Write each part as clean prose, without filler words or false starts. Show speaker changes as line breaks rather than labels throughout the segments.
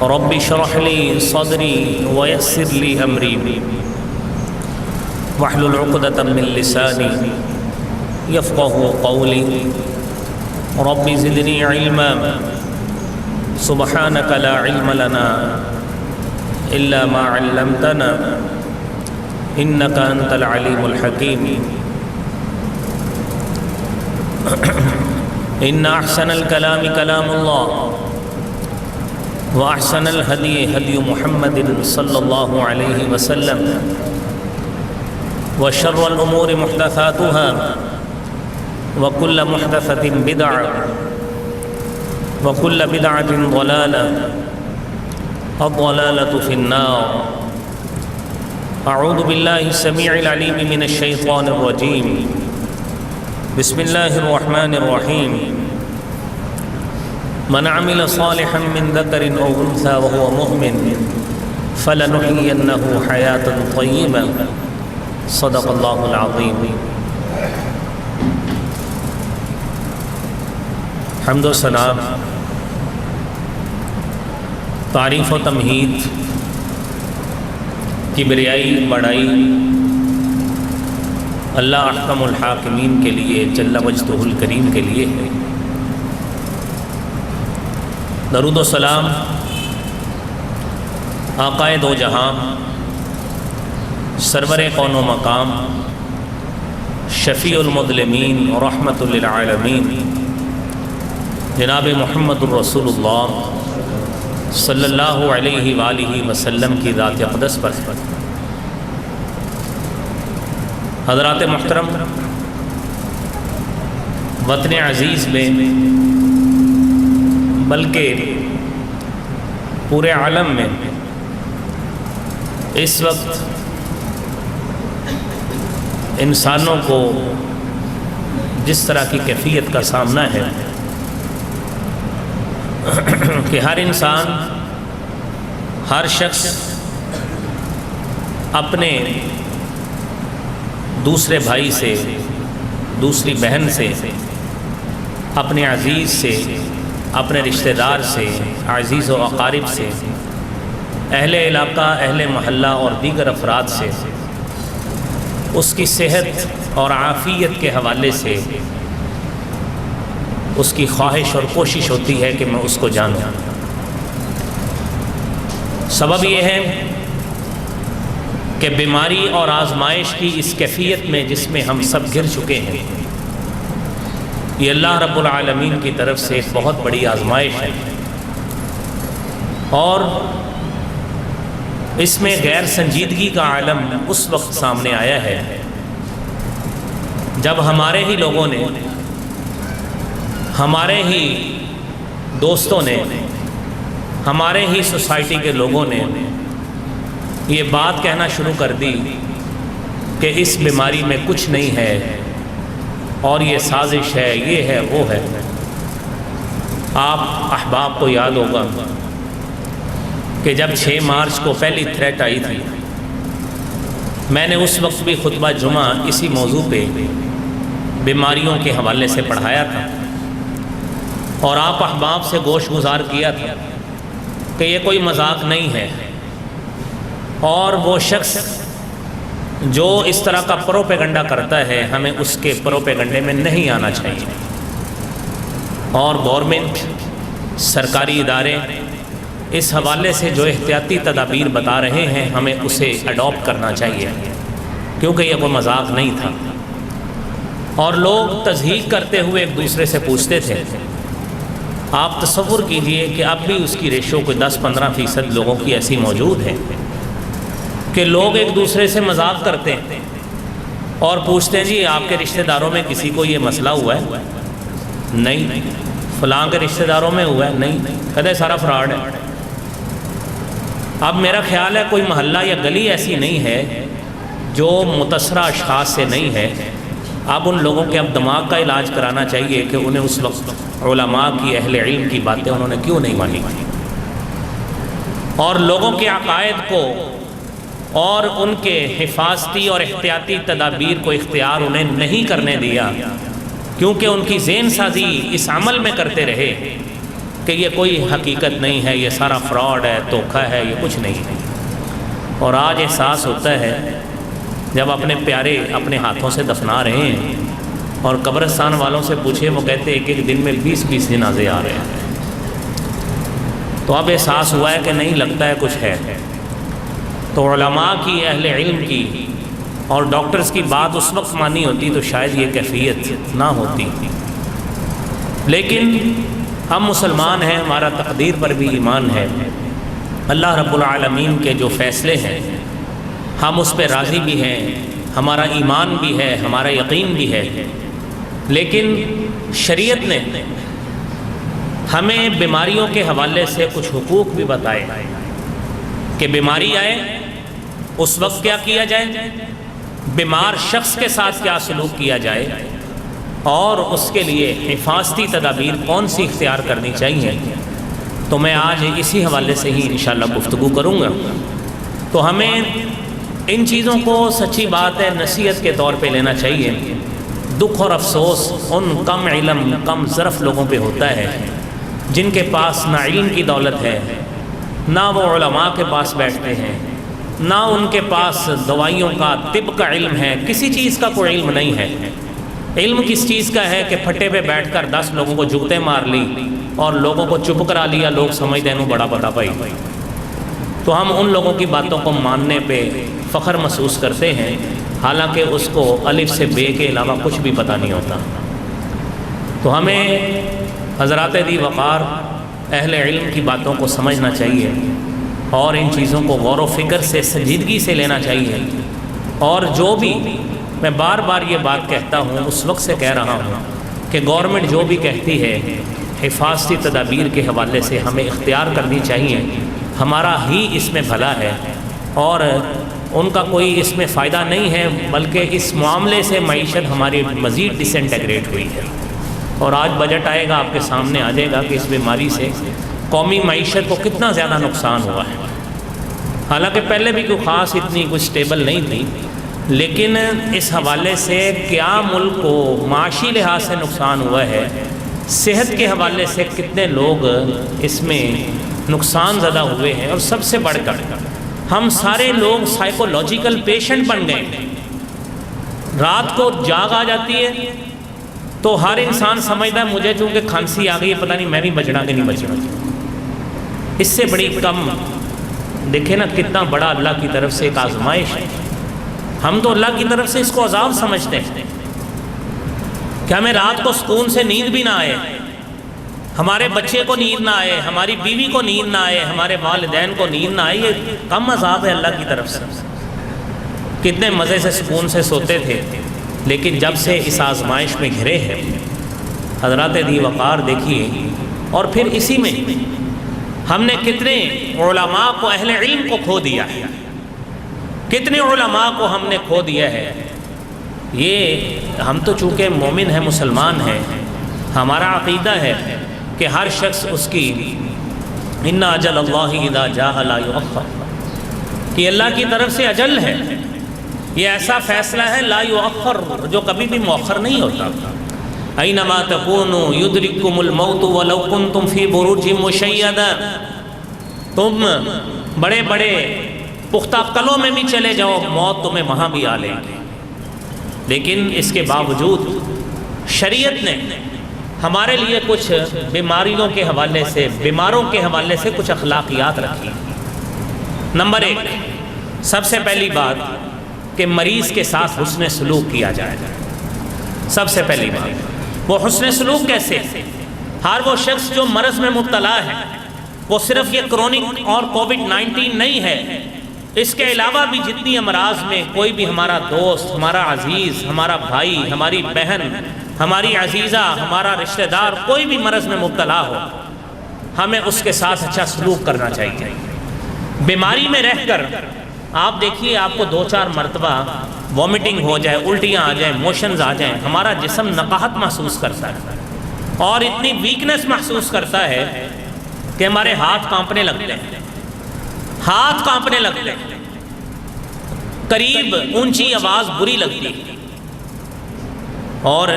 رب اشرح لي صدري ويسر لي أمري واحلل عقدة من لساني يفقه قولي رب زدني علما سبحانك لا علم لنا إلا ما علمتنا إنك أنت العليم الحكيم إن أحسن الكلام كلام الله وأحسن الهدي هدي محمد صلى الله عليه وسلم وشر الأمور محدثاتها وكل محدثة بدعة وكل بدعة ضلالة الضلالة في النار أعوذ بالله السميع العليم من الشيطان الرجيم بسم الله الرحمن الرحيم من عمل صالحا من ذكر أو أنثى وهو مؤمن فلنحيينه حياة طيبة صدق الله العظيم. حمد و ثنا، تعریف و تمہید، کبریائی بڑائی اللہ احکم الحاکمین کے لیے جل وجدہ الکریم کے لیے ہے۔ درود و سلام آقائے دو جہاں، سرور کون و مقام، شفیع المظلمین رحمت للعالمین جناب محمد الرسول اللہ صلی اللہ علیہ وآلہ وسلم کی ذات اقدس پر حضرات محترم، وطن عزیز میں بلکہ پورے عالم میں اس وقت انسانوں کو جس طرح کی کیفیت کا سامنا ہے کہ ہر انسان، ہر شخص اپنے دوسرے بھائی سے، دوسری بہن سے، اپنے عزیز سے، اپنے رشتہ دار سے، عزیز و اقارب سے، اہل علاقہ، اہل محلہ اور دیگر افراد سے اس کی صحت اور عافیت کے حوالے سے اس کی خواہش اور کوشش ہوتی ہے کہ میں اس کو جانوں۔ سبب یہ ہے کہ بیماری اور آزمائش کی اس کیفیت میں جس میں ہم سب گر چکے ہیں، یہ اللہ رب العالمین کی طرف سے ایک بہت بڑی آزمائش ہے، اور اس میں غیر سنجیدگی کا عالم اس وقت سامنے آیا ہے جب ہمارے ہی لوگوں نے، ہمارے ہی دوستوں نے، ہمارے ہی سوسائٹی کے لوگوں نے یہ بات کہنا شروع کر دی کہ اس بیماری میں کچھ نہیں ہے اور یہ سازش ہے، یہ ہے، وہ ہے۔ آپ احباب کو یاد ہوگا کہ جب 6 مارچ کو پہلی تھریٹ آئی تھی، میں نے اس وقت بھی خطبہ جمعہ اسی موضوع پہ بیماریوں کے حوالے سے پڑھایا تھا، اور آپ احباب سے گوش گزار کیا تھا کہ یہ کوئی مذاق نہیں ہے، اور وہ شخص جو اس طرح کا پروپیگنڈا کرتا ہے ہمیں اس کے پروپیگنڈے میں نہیں آنا چاہیے، اور گورنمنٹ، سرکاری ادارے اس حوالے سے جو احتیاطی تدابیر بتا رہے ہیں ہمیں اسے اڈاپٹ کرنا چاہیے، کیونکہ یہ کوئی مذاق نہیں تھا۔ اور لوگ تضحیق کرتے ہوئے ایک دوسرے سے پوچھتے تھے۔ آپ تصور کیجئے کہ اب بھی اس کی ریشو کوئی 10-15% لوگوں کی ایسی موجود ہے کہ لوگ ایک دوسرے سے مذاق کرتے ہیں اور پوچھتے ہیں جی آپ کے رشتہ داروں میں کسی کو یہ مسئلہ ہوا ہے؟ نہیں۔ فلاں کے رشتہ داروں میں ہوا ہے؟ نہیں۔ کہتے سارا فراڈ ہے۔ اب میرا خیال ہے کوئی محلہ یا گلی ایسی نہیں ہے جو متاثرہ اشخاص سے نہیں ہے۔ اب ان لوگوں کے اب دماغ کا علاج کرانا چاہیے کہ انہیں اس وقت علماء کی، اہل علم کی باتیں انہوں نے کیوں نہیں مانی، اور لوگوں کے عقائد کو اور ان کے حفاظتی اور احتیاطی تدابیر کو اختیار انہیں نہیں کرنے دیا، کیونکہ ان کی ذہن سازی اس عمل میں کرتے رہے کہ یہ کوئی حقیقت نہیں ہے، یہ سارا فراڈ ہے، دھوکہ ہے، یہ کچھ نہیں ہے۔ اور آج احساس ہوتا ہے جب اپنے پیارے اپنے ہاتھوں سے دفنا رہے ہیں اور قبرستان والوں سے پوچھے، وہ کہتے ہیں ایک ایک دن میں 20 جنازے آ رہے ہیں۔ تو اب احساس ہوا ہے کہ نہیں، لگتا ہے کچھ ہے۔ تو علماء کی، اہل علم کی اور ڈاکٹرز کی بات اس وقت مانی ہوتی تو شاید یہ کیفیت نہ ہوتی۔ لیکن ہم مسلمان ہیں، ہمارا تقدیر پر بھی ایمان ہے۔ اللہ رب العالمین کے جو فیصلے ہیں ہم اس پہ راضی بھی ہیں، ہمارا ایمان بھی ہے، ہمارا یقین بھی ہے۔ لیکن شریعت نے ہمیں بیماریوں کے حوالے سے کچھ حقوق بھی بتائے کہ بیماری آئے اس وقت کیا کیا جائے، بیمار شخص کے ساتھ کیا سلوک کیا جائے، اور اس کے لیے حفاظتی تدابیر کون سی اختیار کرنی چاہیے۔ تو میں آج اسی حوالے سے ہی انشاءاللہ گفتگو کروں گا۔ تو ہمیں ان چیزوں کو سچی بات ہے نصیحت کے طور پہ لینا چاہیے۔ دکھ اور افسوس ان کم علم، کم ظرف لوگوں پہ ہوتا ہے جن کے پاس نہ علم کی دولت ہے، نہ وہ علماء کے پاس بیٹھتے ہیں، نہ ان کے پاس دوائیوں کا، طب کا علم ہے، کسی چیز کا کوئی علم نہیں ہے۔ علم کس چیز کا ہے کہ پھٹے پہ بیٹھ کر 10 لوگوں کو جگتے مار لی اور لوگوں کو چپ کرا لیا، لوگ سمجھتے ہیں بڑا پتا پائی۔ تو ہم ان لوگوں کی باتوں کو ماننے پہ فخر محسوس کرتے ہیں، حالانکہ اس کو الف سے بے کے علاوہ کچھ بھی پتہ نہیں ہوتا۔ تو ہمیں حضرات ذی وقار اہل علم کی باتوں کو سمجھنا چاہیے اور ان چیزوں کو غور و فکر سے، سنجیدگی سے لینا چاہیے۔ اور جو بھی میں بار بار یہ بات کہتا ہوں، اس وقت سے کہہ رہا ہوں کہ گورنمنٹ جو بھی کہتی ہے حفاظتی تدابیر کے حوالے سے ہمیں اختیار کرنی چاہیے، ہمارا ہی اس میں بھلا ہے اور ان کا کوئی اس میں فائدہ نہیں ہے، بلکہ اس معاملے سے معیشت ہماری مزید ڈس انٹیگریٹ ہوئی ہے۔ اور آج بجٹ آئے گا، آپ کے سامنے آ جائے گا کہ اس بیماری سے قومی معیشت کو کتنا زیادہ نقصان ہوا ہے۔ حالانکہ پہلے بھی کوئی خاص اتنی کوئی سٹیبل نہیں تھی، لیکن اس حوالے سے کیا ملک کو معاشی لحاظ سے نقصان ہوا ہے، صحت کے حوالے سے کتنے لوگ اس میں نقصان زدہ ہوئے ہیں، اور سب سے بڑھ کر ہم سارے لوگ سائیکولوجیکل پیشنٹ بن گئے۔ رات کو جاگ آ جاتی ہے تو ہر انسان سمجھتا ہے مجھے چونکہ کھانسی آ گئی ہے، پتہ نہیں میں بھی بچنا کہ نہیں بچنا۔ اس سے بڑی کم دیکھیں نا کتنا بڑا اللہ کی طرف سے ایک آزمائش ہے۔ ہم تو اللہ کی طرف سے اس کو عذاب سمجھتے ہیں کہ ہمیں رات کو سکون سے نیند بھی نہ آئے، ہمارے بچے کو نیند نہ آئے، ہماری بیوی کو نیند نہ آئے، ہمارے والدین کو نیند نہ آئے، یہ کم عذاب ہے اللہ کی طرف سے۔ کتنے مزے سے سکون سے سوتے تھے، لیکن جب سے اس آزمائش میں گھرے ہیں حضرات ذی وقار دیکھیے، اور پھر اسی میں ہم نے کتنے علماء کو، اہل علم کو کھو دیا ہے، کتنے علماء کو ہم نے کھو دیا ہے۔ یہ ہم تو چونکہ مومن ہیں، مسلمان ہیں، ہمارا عقیدہ ہے کہ ہر شخص اس کی ان اجل اللہ اذا جاء لا یؤخر، کہ اللہ کی طرف سے اجل ہے، یہ ایسا فیصلہ ہے لا یؤخر جو کبھی بھی مؤخر نہیں ہوتا۔ اینما تکونوا یدرککم الموت ولو کنتم فی بروج مشیدہ، تم بڑے بڑے پختہ قلعوں میں بھی چلے جاؤ، موت تمہیں وہاں بھی آ لے گی۔ لیکن اس کے باوجود شریعت نے ہمارے لیے کچھ بیماریوں کے حوالے سے، بیماروں کے حوالے سے کچھ اخلاقیات رکھی۔ نمبر 1، سب سے پہلی بات کہ مریض کے ساتھ حسن سلوک کیا جائے۔ سب سے پہلی بات، وہ حسن سلوک کیسے؟ ہر وہ شخص جو مرض میں مبتلا ہے، وہ صرف یہ کرونک اور کووڈ-19 نہیں ہے، اس کے علاوہ بھی جتنی امراض میں کوئی بھی ہمارا دوست، ہمارا عزیز، ہمارا بھائی، ہماری بہن، ہماری عزیزہ، ہمارا رشتہ دار کوئی بھی مرض میں مبتلا ہو، ہمیں اس کے ساتھ اچھا سلوک کرنا چاہیے۔ بیماری میں رہ کر آپ دیکھیے، آپ کو 2-4 مرتبہ وومٹنگ ہو جائے، الٹیاں آ جائیں، موشنز آ جائیں، ہمارا جسم نقاہت محسوس کرتا ہے اور اتنی ویکنس محسوس کرتا ہے کہ ہمارے ہاتھ کانپنے لگتے ہیں، ہاتھ کانپنے لگتے ہیں، قریب اونچی آواز بری لگتی ہے، اور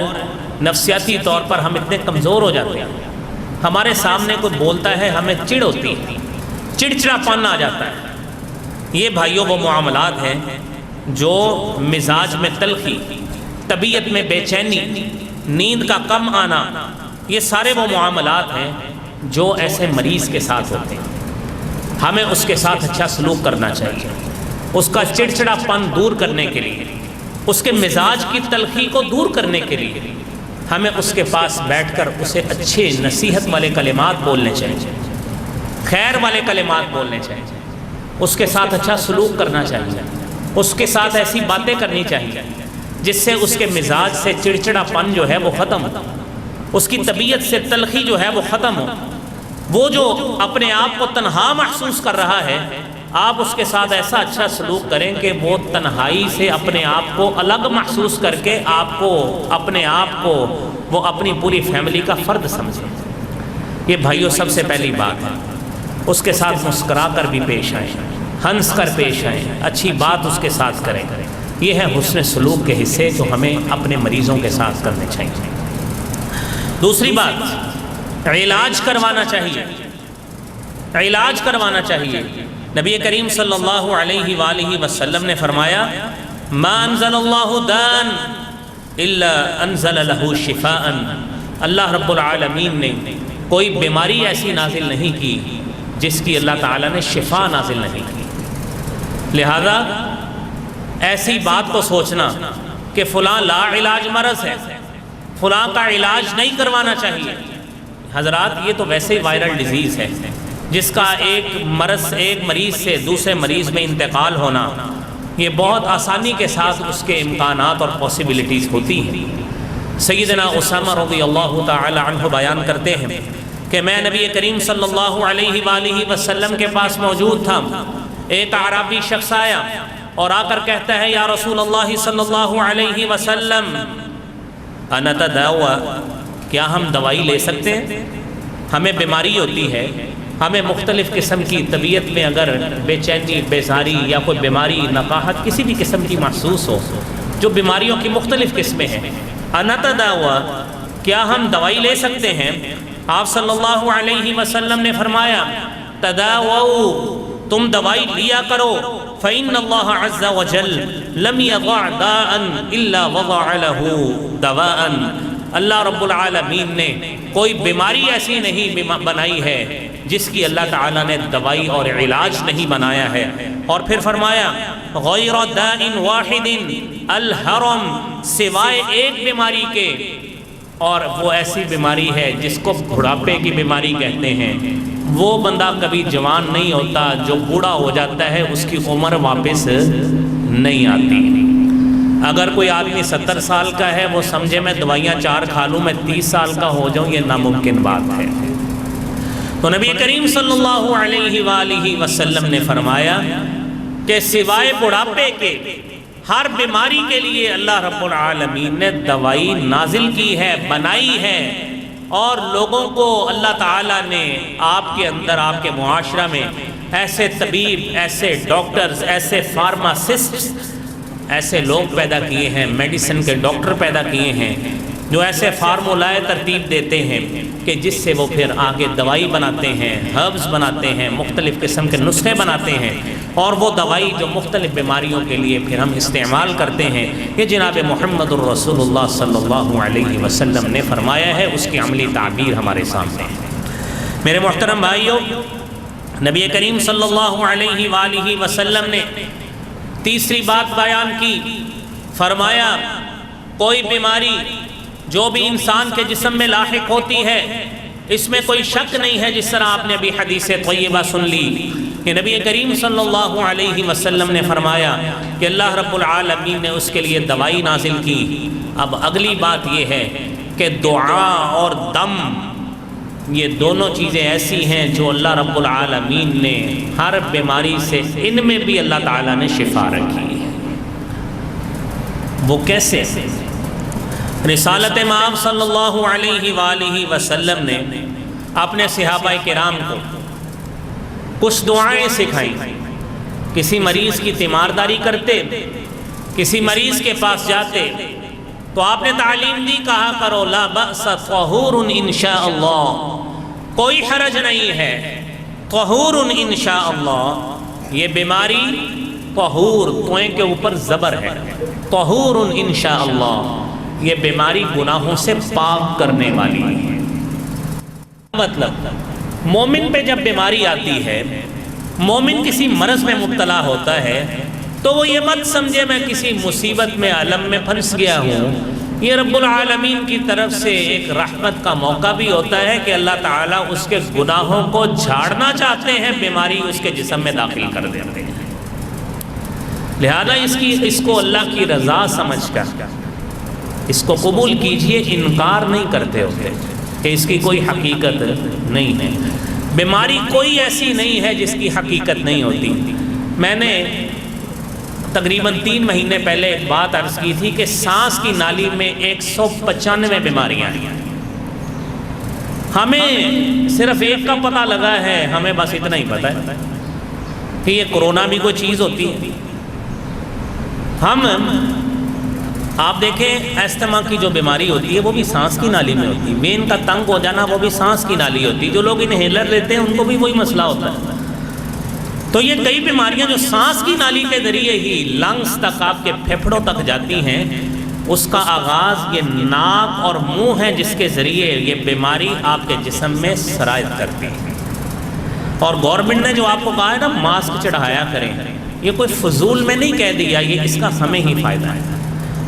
نفسیاتی طور پر ہم اتنے کمزور ہو جاتے ہیں، ہمارے سامنے کوئی بولتا ہے ہمیں چڑ ہوتی ہے، چڑچڑا پن آ جاتا ہے۔ یہ بھائیوں وہ معاملات ہیں جو مزاج میں تلخی، طبیعت میں بے چینی، نیند کا کم آنا، یہ سارے وہ معاملات ہیں جو ایسے مریض کے ساتھ ہوتے ہیں۔ ہمیں اس کے ساتھ اچھا سلوک کرنا چاہیے، اس کا چڑچڑا پن دور کرنے کے لیے، اس کے مزاج کی تلخی کو دور کرنے کے لیے ہمیں اس کے پاس بیٹھ کر اسے اچھے نصیحت والے کلمات بولنے چاہیے، خیر والے کلمات بولنے چاہیے، اس کے ساتھ اچھا سلوک کرنا چاہیے، اس کے ساتھ ایسی باتیں کرنی چاہیے جس سے اس کے مزاج سے چڑچڑا پن جو ہے وہ ختم ہو، اس کی طبیعت سے تلخی جو ہے وہ ختم ہو۔ وہ جو اپنے آپ کو تنہا محسوس کر رہا ہے، آپ اس کے ساتھ ایسا اچھا سلوک کریں کہ وہ تنہائی سے اپنے آپ کو الگ محسوس کر کے آپ کو، اپنے آپ کو وہ اپنی پوری فیملی کا فرد سمجھے۔ یہ بھائیوں سب سے پہلی بات ہے۔ اس کے ساتھ مسکرا کر بھی پیش آئیں، ہنس کر پیش آئیں، اچھی بات اس کے ساتھ کریں۔ یہ ہے حسن سلوک کے حصے جو ہمیں اپنے مریضوں کے ساتھ کرنے چاہیے۔ دوسری بات، علاج کروانا چاہیے، علاج کروانا چاہیے۔ نبی کریم صلی اللہ علیہ وآلہ وسلم نے فرمایا، ما انزل اللہ دان الا انزل لہ شفاء۔ اللہ رب العالمین نے کوئی بیماری ایسی نازل نہیں کی جس کی اللہ تعالیٰ نے شفا نازل نہیں کی۔ لہذا ایسی بات کو سوچنا کہ فلاں لا علاج مرض ہے، فلاں کا علاج نہیں کروانا چاہیے، حضرات یہ تو ویسے ہی وائرل ڈیزیز ہے جس کا ایک مریض سے دوسرے مریض میں انتقال ہونا، یہ بہت آسانی کے ساتھ اس کے امکانات اور پاسبلٹیز ہوتی ہیں۔ سیدنا اسامہ رضی اللہ تعالی عنہ بیان کرتے ہیں کہ میں نبی کریم صلی اللہ علیہ وآلہ وسلم کے پاس موجود تھا، ایک اعرابی شخص آیا اور آ کر کہتا ہے، یا رسول اللہ صلی اللہ علیہ وسلم انا تداوی، کیا ہم دوائی لے سکتے ہیں؟ ہمیں بیماری ہوتی ہے، ہمیں مختلف قسم کی طبیعت میں اگر بے چینی، بیزاری یا کوئی بیماری، نقاہت کسی بھی قسم کی محسوس ہو، جو بیماریوں کی مختلف قسمیں ہیں، انا تداوی، کیا ہم دوائی لے سکتے ہیں؟ آپ صلی اللہ علیہ وسلم نے فرمایا، تداووا، تم دوائی لیا کرو، فإن اللہ عز وجل لم يضع داء الا وضع له دواء۔ اللہ رب العالمین نے کوئی بیماری ایسی نہیں بنائی ہے جس کی اللہ تعالیٰ نے دوائی اور علاج نہیں بنایا ہے۔ اور پھر فرمایا، غیر داء واحد الحرم، سوائے ایک بیماری کے، اور وہ ایسی بیماری ہے جس کو بڑھاپے کی بیماری کہتے ہیں۔ وہ بندہ کبھی جوان نہیں ہوتا، جو بوڑھا ہو جاتا ہے اس کی عمر واپس نہیں آتی۔ اگر کوئی آدمی 70 سال کا ہے، وہ سمجھے میں دوائیاں 4 کھا لوں میں 30 سال کا ہو جاؤں، یہ ناممکن بات ہے۔ تو نبی کریم صلی اللہ علیہ وآلہ وسلم نے فرمایا کہ سوائے بڑھاپے کے ہر بیماری کے لیے اللہ رب العالمین نے دوائی نازل کی ہے، بنائی ہے، اور لوگوں کو اللہ تعالیٰ نے آپ کے اندر، آپ کے معاشرہ میں ایسے طبیب، ایسے ڈاکٹرز، ایسے فارماسسٹ، ایسے لوگ پیدا کیے ہیں، میڈیسن کے ڈاکٹر پیدا کیے ہیں جو ایسے فارمولائے ترتیب دیتے ہیں کہ جس سے وہ پھر آگے دوائی بناتے ہیں، ہربز بناتے ہیں، مختلف قسم کے نسخے بناتے ہیں، اور وہ دوائی جو مختلف بیماریوں کے لیے پھر ہم استعمال کرتے ہیں، یہ جناب محمد الرسول اللہ صلی اللہ علیہ وسلم نے فرمایا ہے، اس کی عملی تعبیر ہمارے سامنے ہے۔ میرے محترم بھائیوں، نبی کریم صلی اللہ علیہ وآلہ وسلم نے تیسری بات بیان کی، فرمایا کوئی بیماری جو بھی انسان کے جسم میں لاحق ہوتی ہے، اس میں کوئی شک نہیں ہے، جس طرح آپ نے ابھی حدیث طیبہ سن لی کہ نبی کریم صلی اللہ علیہ وسلم نے فرمایا کہ اللہ رب العالمین نے اس کے لیے دوائی نازل کی۔ اب اگلی بات یہ ہے کہ دعا اور دم، یہ دونوں چیزیں ایسی ہیں جو اللہ رب العالمین نے ہر بیماری سے، ان میں بھی اللہ تعالیٰ نے شفا رکھی ہے۔ وہ کیسے؟ رسالت مآب صلی اللہ علیہ وآلہ وسلم نے اپنے صحابہ کرام کو کچھ دعائیں سکھائیں۔ کسی مریض کی تیمارداری کرتے، کسی مریض کے پاس جاتے تو آپ نے تعلیم دی، کہا کرو لا بأس طہور انشاء اللہ، کوئی حرج نہیں ہے، طہور انشاءاللہ، یہ بیماری طہور توئیں کے اوپر زبر ہے، طہور انشاءاللہ، یہ بیماری گناہوں سے پاک کرنے والی ہے۔ مطلب مومن پہ جب بیماری آتی ہے، مومن کسی مرض میں مبتلا ہوتا ہے، تو وہ یہ مت سمجھے میں کسی مصیبت میں عالم میں پھنس گیا ہوں۔ یہ رب العالمین کی طرف سے ایک رحمت کا موقع بھی ہوتا ہے کہ اللہ تعالیٰ اس کے گناہوں کو جھاڑنا چاہتے ہیں، بیماری اس کے جسم میں داخل کر دیتے ہیں۔ لہذا اس کو اللہ کی رضا سمجھ کر اس کو قبول کیجئے، انکار نہیں کرتے ہوتے کہ اس کی کوئی حقیقت نہیں ہے۔ بیماری کوئی ایسی نہیں ہے جس کی حقیقت نہیں ہوتی۔ میں نے تقریباً 3 مہینے پہلے ایک بات عرض کی تھی کہ سانس کی نالی میں 195 بیماریاں ہیں، ہمیں صرف ایک کا پتہ لگا ہے، ہمیں بس اتنا ہی پتہ ہے کہ یہ کورونا بھی کوئی چیز ہوتی ہے۔ آپ دیکھیں استما کی جو بیماری ہوتی ہے وہ بھی سانس کی نالی میں ہوتی ہے، وین کا تنگ ہو جانا وہ بھی سانس کی نالی ہوتی ہے، جو لوگ انہیلر لیتے ہیں ان کو بھی وہی مسئلہ ہوتا ہے۔ تو یہ کئی بیماریاں جو سانس کی نالی کے ذریعے ہی لنگز تک، آپ کے پھیپھڑوں تک جاتی ہیں، اس کا آغاز یہ ناک اور منہ ہے جس کے ذریعے یہ بیماری آپ کے جسم میں سرایت کرتی ہے۔ اور گورنمنٹ نے جو آپ کو کہا ہے نا ماسک چڑھایا کریں، یہ کوئی فضول میں نہیں کہہ دیا، یہ اس کا ہمیں ہی فائدہ ہے۔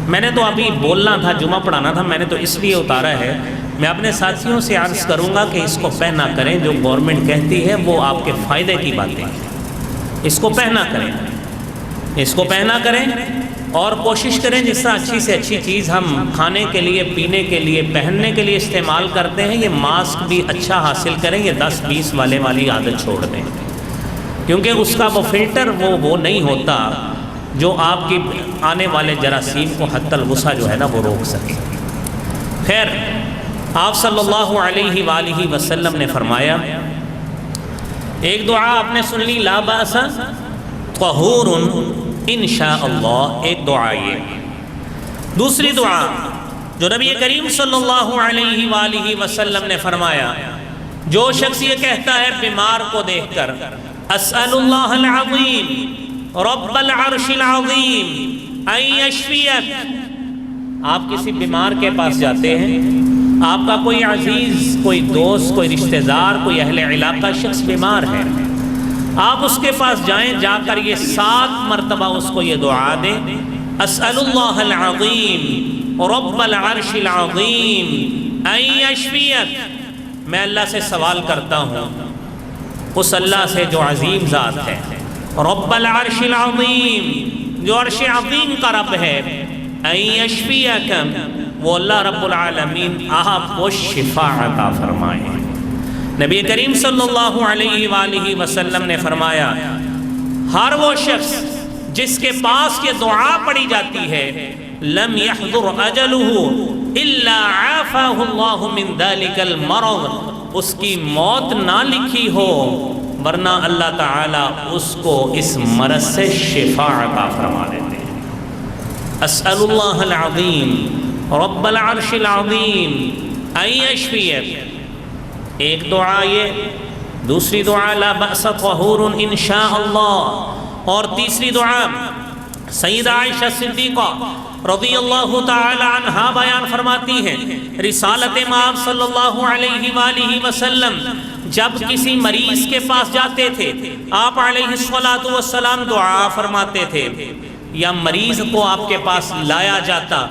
میں نے تو ابھی بولنا تھا، جمعہ پڑھانا تھا، میں نے تو اس لیے اتارا ہے۔ میں اپنے ساتھیوں سے عرض کروں گا کہ اس کو پہنا کریں، جو گورنمنٹ کہتی ہے وہ آپ کے فائدے کی باتیں ہیں، اس کو پہنا کریں، اس کو پہنا کریں، اور کوشش کریں جس طرح اچھی سے اچھی چیز ہم کھانے کے لیے، پینے کے لیے، پہننے کے لیے استعمال کرتے ہیں، یہ ماسک بھی اچھا حاصل کریں، یہ 10-20 والی عادت چھوڑ دیں، کیونکہ اس کا وہ فلٹر وہ نہیں ہوتا جو آپ کی آنے والے جراثیم کو حتی الوسع جو ہے نا وہ روک سکے۔ خیر، آپ صلی اللہ علیہ وآلہ وسلم نے فرمایا، ایک دعا آپ نے سن لی، لا باس طہور انشاءاللہ، ایک دعا یہ۔ دوسری دعا جو نبی کریم صلی اللہ علیہ وآلہ وسلم نے فرمایا، جو شخص یہ کہتا ہے بیمار کو دیکھ کر، اسأل اللہ العظیم رب العرش العظیم ان یشفیک، آپ کسی بیمار کے پاس جاتے ہیں، آپ کا کوئی عزیز، کوئی دوست، کوئی رشتہ دار، کوئی اہل علاقہ شخص بیمار ہے، آپ اس کے پاس جائیں، جا کر یہ 7 مرتبہ اس کو یہ دعا دیں، اسأل اللہ العظیم رب العرش العظیم ان یشفیک، میں اللہ سے سوال کرتا ہوں، اس اللہ سے جو عظیم ذات ہے، رب العرش العظیم، جو عرش عظیم کا رب ہے، ان یشفیک، وہ اللہ رب العالمین آپ کو شفا عطا فرمائے۔ نبی کریم صلی اللہ علیہ وآلہ وسلم نے فرمایا، ہر وہ شخص جس کے پاس یہ دعا پڑھی جاتی ہے، لم يحضر اجلہ الا عافاہ اللہ من ذلک المرض، اس کی موت نہ لکھی ہو ورنہ اللہ تعالیٰ اس کو اس مرض سے شفا عطا فرما دیتے ہیں۔ اسأل اللہ العظیم رب العرش العظیم ان یشفیک، ایک دعا یہ، دوسری دعا لا بأس طہور انشاءاللہ، اور تیسری دعا سیدہ عائشہ صدیقہ رضی اللہ تعالی عنہا بیان فرماتی ہیں، رسالت امام صلی اللہ علیہ وآلہ وسلم جب کسی مریض کے پاس جاتے تھے، آپ علیہ السلام دعا فرماتے تھے، یا مریض کو آپ کے پاس لایا جاتا،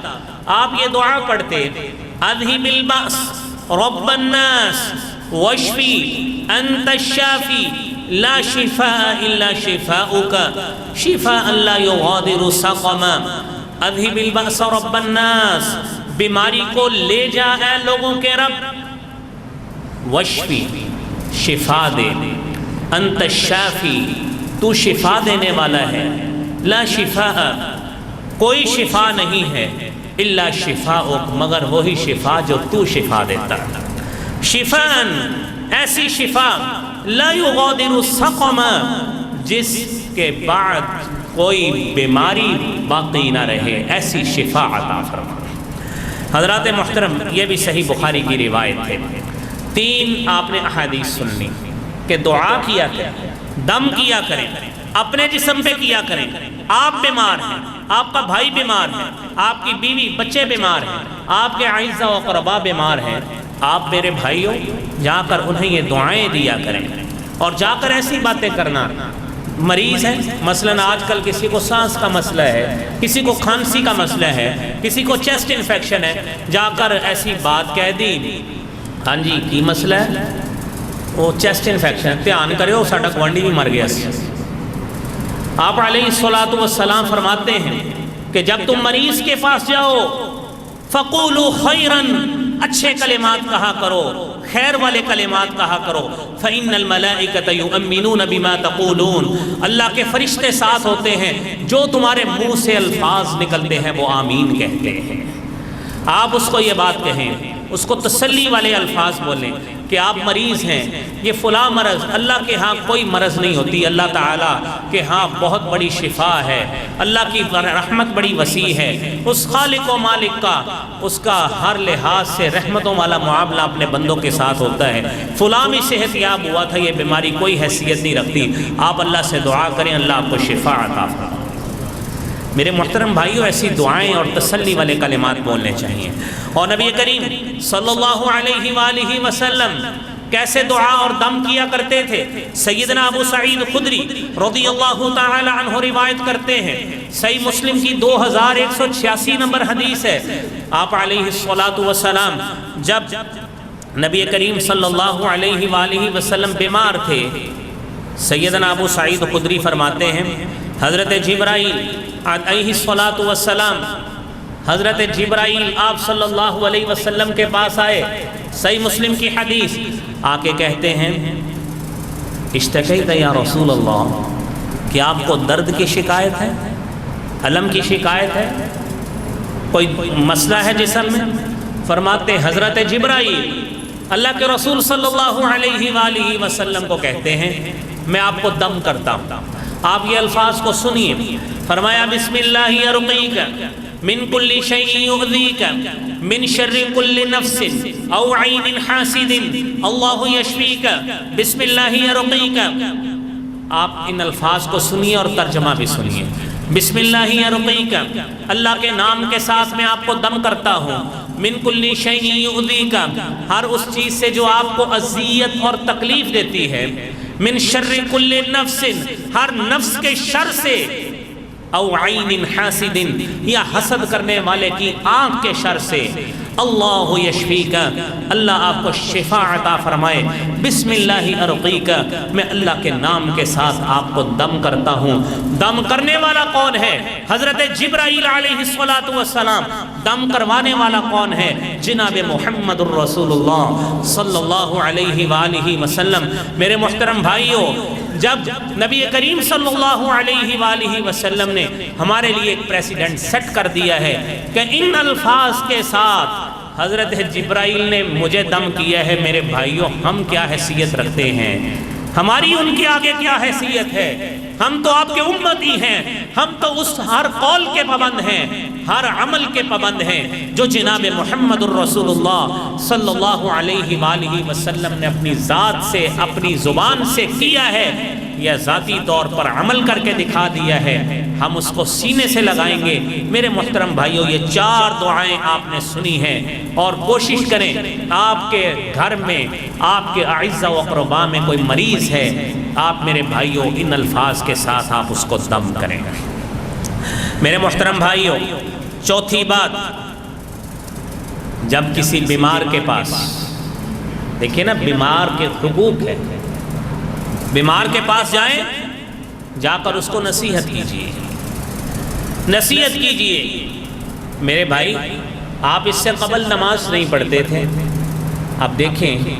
آپ یہ دعا پڑھتے، اذہب البأس رب الناس واشفی انت الشافی لا شفاء الا شفاؤک شفاء لا یغادر سقما، اذہب البأس رب الناس، بیماری کو لے جا اے لوگوں کے رب، واشفی، شفا دے، انت الشافی، تو شفا دینے والا ہے، لا شفاء، کوئی شفا نہیں ہے، الا شفاؤک، مگر وہی شفا جو تو شفا دیتا ہے، شفاء، ایسی شفا، لا یغادر سقما، جس کے بعد کوئی بیماری باقی نہ رہے، ایسی شفا عطا فرما۔ حضرات محترم، یہ بھی صحیح بخاری کی روایت ہے، 3 آپ نے احادیث سننی کہ دعا کیا کریں، دم کیا کریں، اپنے جسم پہ کیا کریں۔ آپ بیمار ہیں، آپ کا بھائی بیمار ہے، آپ کی بیوی بچے بیمار ہیں، آپ کے اعزاء و اقرباء بیمار ہیں، آپ میرے بھائیوں جا کر انہیں یہ دعائیں دیا کریں، اور جا کر ایسی باتیں کرنا۔ مریض ہے، مثلاً آج کل کسی کو سانس کا مسئلہ ہے، کسی کو کھانسی کا مسئلہ ہے، کسی کو چیسٹ انفیکشن ہے، جا کر ایسی بات کہہ دی، ہاں جی کی مسئلہ ہے؟ وہ چیسٹ انفیکشن ہے، دھیان کرے وہ ساڈا گوانڈی بھی مر گیا سی۔ آپ علیہ الصلوۃ والسلام فرماتے ہیں کہ جب تم مریض کے پاس جاؤ فقولوا خیرا، اچھے کلمات کہا کرو، خیر والے کلمات کہا کرو۔ فإن الملائکۃ یؤمنون بما تقولون، اللہ کے فرشتے ساتھ ہوتے ہیں، جو تمہارے منہ سے الفاظ نکلتے ہیں وہ آمین کہتے ہیں۔ آپ اس کو یہ بات کہیں، اس کو تسلی والے الفاظ بولیں کہ آپ مریض ہیں، یہ فلاں مرض، اللہ کے ہاں کوئی مرض نہیں ہوتی، اللہ تعالیٰ کے ہاں بہت بڑی شفا ہے، اللہ کی رحمت بڑی وسیع ہے، اس خالق و مالک کا اس کا ہر لحاظ سے رحمتوں والا معاملہ اپنے بندوں کے ساتھ ہوتا ہے۔ فلاں بھی صحت یاب ہوا تھا، یہ بیماری کوئی حیثیت نہیں رکھتی، آپ اللہ سے دعا کریں، اللہ آپ کو شفا عطا فرمائے۔ میرے محترم بھائیوں، ایسی دعائیں اور تسلی والے کلمات بولنے چاہیے۔ اور نبی کریم صلی اللہ علیہ وآلہ وسلم کیسے دعا اور دم کیا کرتے تھے؟ سیدنا ابو سعید خدری رضی اللہ تعالی عنہ روایت کرتے ہیں، صحیح مسلم کی 2186 نمبر حدیث ہے، آپ علیہ الصلوۃ والسلام جب نبی کریم صلی اللہ علیہ وآلہ وسلم بیمار تھے، سیدنا ابو سعید خدری فرماتے ہیں حضرت جبرائیل علیہ الصلوۃ والسلام، حضرت جبرائیل آپ صلی اللہ علیہ وسلم کے پاس آئے، صحیح مسلم کی حدیث، آ کے کہتے ہیں اشتکیت یا رسول اللہ، کہ آپ کو درد کی شکایت ہے، الم کی شکایت ہے، کوئی مسئلہ ہے جسم میں؟ فرماتے حضرت جبرائیل اللہ کے رسول صلی اللہ علیہ وآلہ وسلم کو کہتے ہیں میں آپ کو دم کرتا ہوں۔ آپ یہ الفاظ کو سنیے، فرمایا بسم اللہ ارقیک من کل شیء یؤذیک من شر کل نفس او عین حاسد اللہ یشفیک بسم اللہ ارقیک۔ آپ ان الفاظ کو سنیے اور ترجمہ بھی سنیے۔ بسم اللہ ارقیک، اللہ کے نام کے ساتھ میں آپ کو دم کرتا ہوں، من کل شیء یؤذیک، ہر اس چیز سے جو آپ کو اذیت اور تکلیف دیتی ہے، من شر کل نفس، ہر نفس کے شر سے، او عین حاسد، یا حسد کرنے والے کی آنکھ کے شر سے، اللہ یشفیک، اللہ آپ کو شفا عطا فرمائے، بسم اللہ ارقیک، میں اللہ کے نام کے ساتھ آپ کو دم کرتا ہوں۔ دم کرنے والا کون ہے؟ حضرت جبرائیل علیہ الصلوۃ والسلام۔ دم کروانے والا کون ہے؟ جناب محمد الرسول اللہ صلی اللہ علیہ وآلہ وسلم۔ میرے محترم بھائیوں، جب نبی کریم صلی اللہ علیہ وآلہ وسلم نے ہمارے لیے ایک پریسیڈنٹ سیٹ کر دیا ہے کہ ان الفاظ کے ساتھ حضرت جبرائیل نے مجھے دم کیا ہے، میرے بھائیوں ہم کیا حیثیت رکھتے ہیں؟ ہماری ان کے آگے کیا حیثیت ہے؟ ہم تو آپ کے امتی ہیں، ہم تو اس ہر قول کے پابند ہیں، ہر عمل کے پابند ہیں جو جناب محمد الرسول اللہ صلی اللہ علیہ وآلہ وسلم نے اپنی ذات سے، اپنی زبان سے کیا ہے، یا ذاتی طور پر عمل کر کے دکھا دیا ہے، ہم اس کو سینے سے لگائیں گے۔ میرے محترم بھائیوں، یہ 4 دعائیں آپ نے سنی ہیں، اور کوشش کریں آپ کے گھر میں، آپ کے اعزاء و اقرباء میں کوئی مریض ہے، آپ میرے بھائیوں ان الفاظ کے ساتھ آپ اس کو دم کریں۔ میرے محترم بھائیوں، چوتھی بات، جب کسی بیمار کے پاس، دیکھیں نا بیمار کے حقوق ہے، بیمار کے پاس جائیں، جا کر اس کو نصیحت کیجیے، نصیحت کیجیے۔ میرے بھائی، آپ اس سے قبل نماز نہیں پڑھتے تھے، اب دیکھیں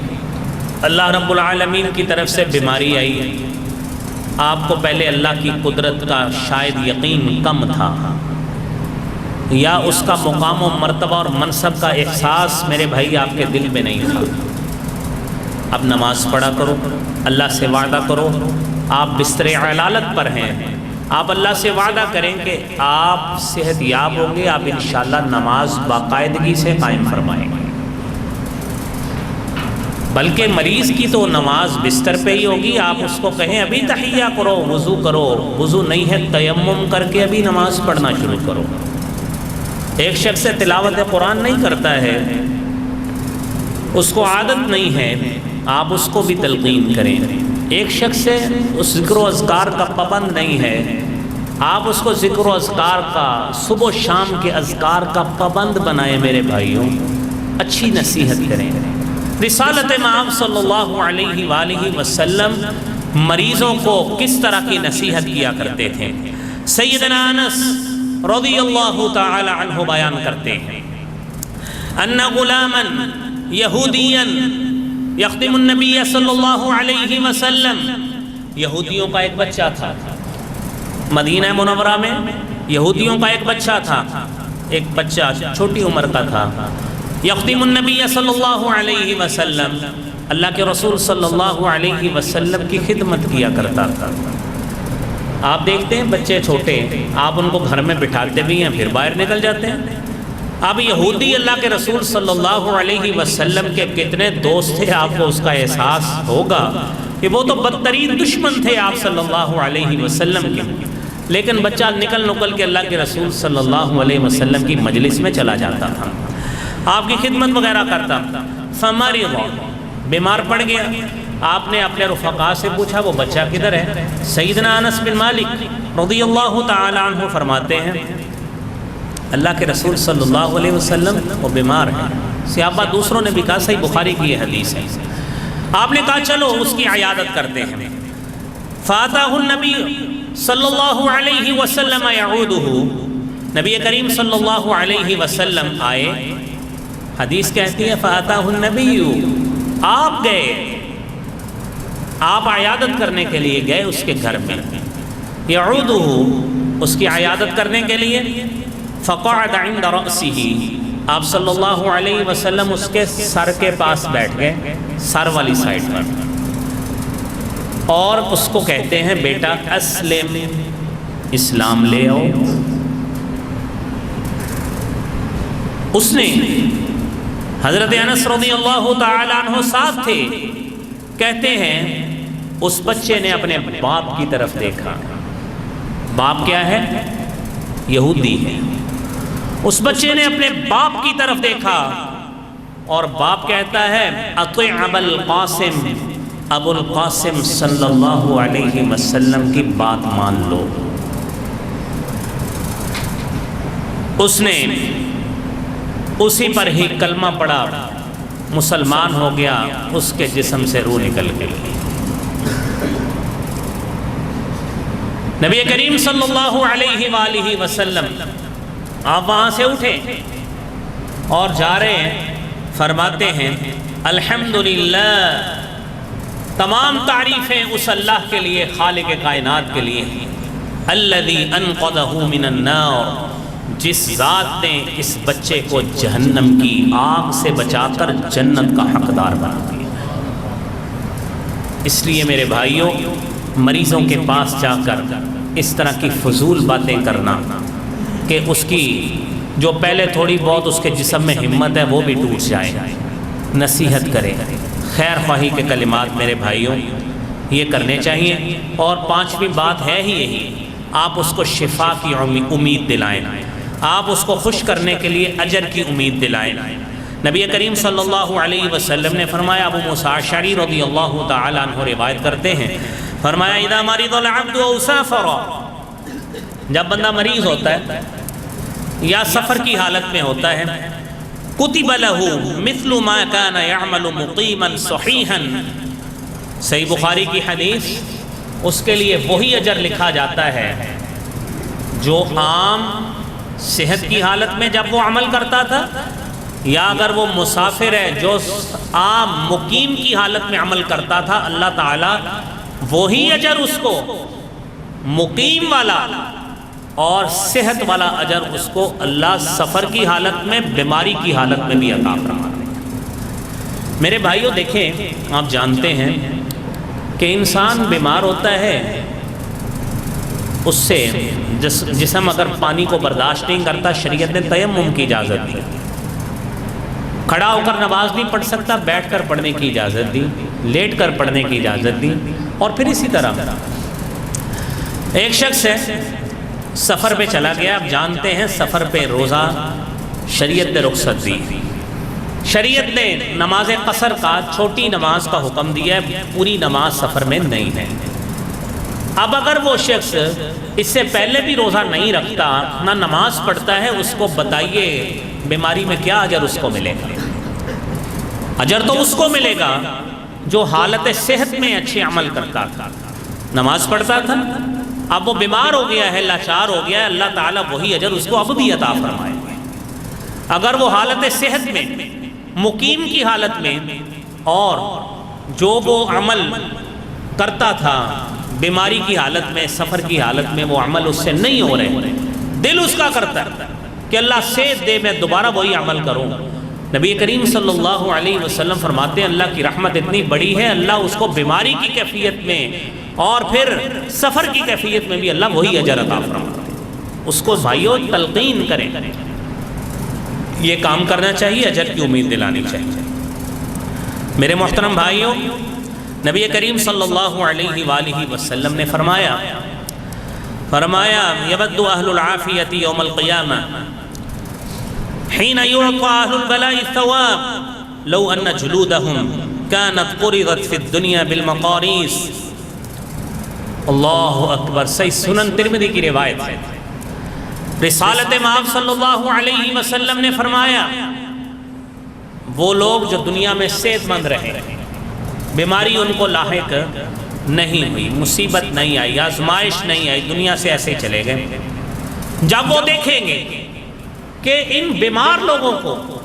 اللہ رب العالمین کی طرف سے بیماری آئی، آپ کو پہلے اللہ کی قدرت کا شاید یقین کم تھا، یا اس کا مقام و مرتبہ اور منصب کا احساس میرے بھائی آپ کے دل میں نہیں تھا۔ اب نماز پڑھا کرو، اللہ سے وعدہ کرو، آپ بستر علالت پر ہیں، آپ اللہ سے وعدہ کریں کہ آپ صحت یاب ہوں گے، آپ انشاءاللہ نماز باقاعدگی سے قائم فرمائیں گے۔ بلکہ مریض کی تو نماز بستر پہ ہی ہوگی، آپ اس کو کہیں ابھی تحیہ کرو، وضو کرو، وضو نہیں ہے تیمم کر کے ابھی نماز پڑھنا شروع کرو۔ ایک شخص سے تلاوت قرآن نہیں کرتا ہے، اس کو عادت نہیں ہے، آپ اس کو بھی تلقین کریں۔ ایک شخص سے اس ذکر و اذکار کا پابند نہیں ہے، آپ اس کو ذکر و اذکار کا، صبح و شام کے اذکار کا پابند بنائیں۔ میرے بھائیوں، اچھی نصیحت کریں۔ رسالت مآب صلی اللہ علیہ وآلہ وسلم مریضوں کو کس طرح کی نصیحت کیا کرتے تھے؟ سیدنا انس رضی اللہ تعالی عنہ بیان کرتے ہیں، ان غلاما یہودیا یخدم النبی صلی اللہ علیہ وسلم، یہودیوں کا ایک بچہ تھا، مدینہ منورہ میں یہودیوں کا ایک بچہ تھا، ایک بچہ چھوٹی عمر کا تھا، یخدم النبی صلی اللہ علیہ وسلم، اللہ کے رسول صلی اللہ علیہ وسلم کی خدمت کیا کرتا تھا۔ آپ دیکھتے ہیں بچے چھوٹے، آپ ان کو گھر میں بٹھاتے بھی ہیں پھر باہر نکل جاتے ہیں۔ اب یہودی اللہ کے رسول صلی اللہ علیہ وسلم کے کتنے دوست تھے، آپ کو اس کا احساس ہوگا کہ وہ تو بدترین دشمن تھے آپ صلی اللہ علیہ وسلم کے، لیکن بچہ نکل کے اللہ کے رسول صلی اللہ علیہ وسلم کی مجلس میں چلا جاتا تھا، آپ کی خدمت وغیرہ کرتا۔ فمرض، بیمار پڑ گیا، آپ نے اپنے رفقا سے پوچھا وہ بچہ کدھر ہے؟ سیدنا انس بن مالک رضی اللہ تعالی عنہ فرماتے ہیں اللہ کے رسول صلی اللہ علیہ وسلم وہ بیمار ہے۔ صحابہ دوسروں نے بھی کہا، صحیح بخاری کی یہ حدیث ہے۔ آپ نے کہا چلو اس کی عیادت کرتے ہیں۔ فاتاہ النبی صلی اللہ علیہ وسلم یعودہ، نبی کریم صلی اللہ علیہ وسلم آئے، حدیث کہتی ہے فاتاہ النبی، آپ گئے، آپ عیادت کرنے کے لیے گئے اس کے گھر میں، یعودہ، اس کی عیادت کرنے کے لیے، فقعد عند رأسہ، آپ صلی اللہ علیہ وسلم اس کے سر کے پاس بیٹھ گئے، سر والی سائڈ پر، اور اس کو کہتے ہیں بیٹا اسلم، اسلام لے آؤ۔ اس نے، حضرت انس رضی اللہ تعالی عنہ ساتھ تھے، کہتے ہیں اس بچے نے اپنے باپ کی طرف دیکھا، باپ کیا ہے؟ یہودی ہے۔ اس بچے نے اپنے باپ کی طرف دیکھا اور باپ کہتا ہے اطع ابا القاسم، ابو القاسم صلی اللہ علیہ وسلم کی بات مان لو۔ اس نے اسی پر ہی کلمہ پڑھا، مسلمان ہو گیا، اس کے جسم سے روح نکل گئی۔ نبی کریم صلی اللہ علیہ وآلہ وسلم آپ وہاں سے اٹھے اور جا رہے ہیں، فرماتے ہیں الحمدللہ، تمام تعریفیں اس اللہ کے لیے، خالق کائنات کے لیے، الذی انقذہ من النار، جس ذات نے اس بچے کو جہنم کی آگ سے بچا کر جنت کا حقدار بنا دیا۔ اس لیے میرے بھائیوں، مریضوں کے پاس جا کر اس طرح کی فضول باتیں کرنا کہ اس کی جو پہلے تھوڑی بہت اس کے جسم میں ہمت ہے وہ بھی ٹوٹ جائے، نصیحت کرے، خیر خواہی کے کلمات میرے بھائیوں یہ کرنے چاہیے۔ اور پانچویں بات ہے ہی یہی، آپ اس کو شفا کی امید دلائیں، آپ اس کو خوش کرنے کے لیے اجر کی امید دلائیں۔ نبی کریم صلی اللہ علیہ وسلم نے فرمایا، ابو موسیٰ اشعری رضی اللہ تعالی عنہ روایت کرتے ہیں، فرمایا اذا مرض العبد او سافر، جب بندہ مریض ہوتا ہے یا سفر کی حالت میں ہوتا ہے، کتب له مثل ما كان يعمل مقيما صحيحا، صحیح بخاری کی حدیث، اس کے لیے وہی اجر لکھا جاتا ہے جو عام صحت کی حالت میں جب وہ عمل کرتا تھا، یا اگر وہ مسافر ہے جو عام مقیم کی حالت میں عمل کرتا تھا، اللہ تعالیٰ وہی اجر اس کو، مقیم والا اور صحت والا اجر اس کو اللہ سفر کی حالت میں، بیماری کی حالت میں بھی عطا فرما دے۔ میرے بھائیوں دیکھیں، آپ جانتے ہیں کہ انسان بیمار ہوتا ہے، اس سے جسم اگر پانی کو برداشت نہیں کرتا، شریعت نے تیمم کی اجازت دی۔ کھڑا ہو کر نماز نہیں پڑھ سکتا، بیٹھ کر پڑھنے کی اجازت دی، لیٹ کر پڑھنے کی اجازت دی۔ اور پھر اسی طرح ایک شخص ہے سفر پہ چلا گیا، آپ جانتے ہیں سفر پہ روزہ شریعت نے رخصت دی، شریعت نے نماز قصر کا، چھوٹی نماز کا حکم دیا ہے، پوری نماز سفر میں نہیں ہے۔ اب اگر وہ شخص اس سے پہلے بھی روزہ نہیں رکھتا، نہ نماز پڑھتا ہے، اس کو بتائیے بیماری میں کیا اجر اس کو ملے گا؟ اجر تو اس کو ملے گا جو حالت صحت میں اچھے عمل کرتا تھا، نماز پڑھتا تھا، اب وہ بیمار ہو گیا ہے، لاچار ہو گیا ہے، اللہ تعالیٰ وہی اجر اس کو اب بھی عطا فرمائے گا۔ اگر وہ حالت صحت میں، مقیم کی حالت میں، اور جو وہ عمل کرتا تھا بیماری کی حالت میں، سفر کی حالت میں، وہ عمل اس سے نہیں ہو رہے، دل اس کا کرتا ہے کہ اللہ صحت دے میں دوبارہ وہی عمل کروں، نبی کریم صلی اللہ علیہ وسلم فرماتے ہیں اللہ کی رحمت اتنی بڑی ہے، اللہ اس کو بیماری کی کیفیت میں اور پھر سفر کی کیفیت میں بھی اللہ وہی اجر عطا فرماتے ہیں۔ اس کو بھائیوں تلقین کریں، یہ کام کرنا چاہیے، اجر کی امید دلانی چاہیے۔ میرے محترم بھائیوں، نبی کریم صلی اللہ علیہ وآلہ وسلم نے فرمایا یود اہل العافیت یوم القیامہ حین یعطى اہل البلاء الثواب لو ان جلودہم كانت قرضت فی الدنیا بالمقاریس۔ اللہ اکبر، صحیح سنن ترمذی کی روایت ہے۔ رسالت مآب صلی اللہ علیہ وسلم نے فرمایا وہ لوگ جو دنیا میں صحت مند رہے، بیماری ان کو لاحق نہیں ہوئی، مصیبت نہیں آئی، آزمائش نہیں آئی، دنیا سے ایسے چلے گئے، جب وہ دیکھیں گے کہ ان بیمار لوگوں کو،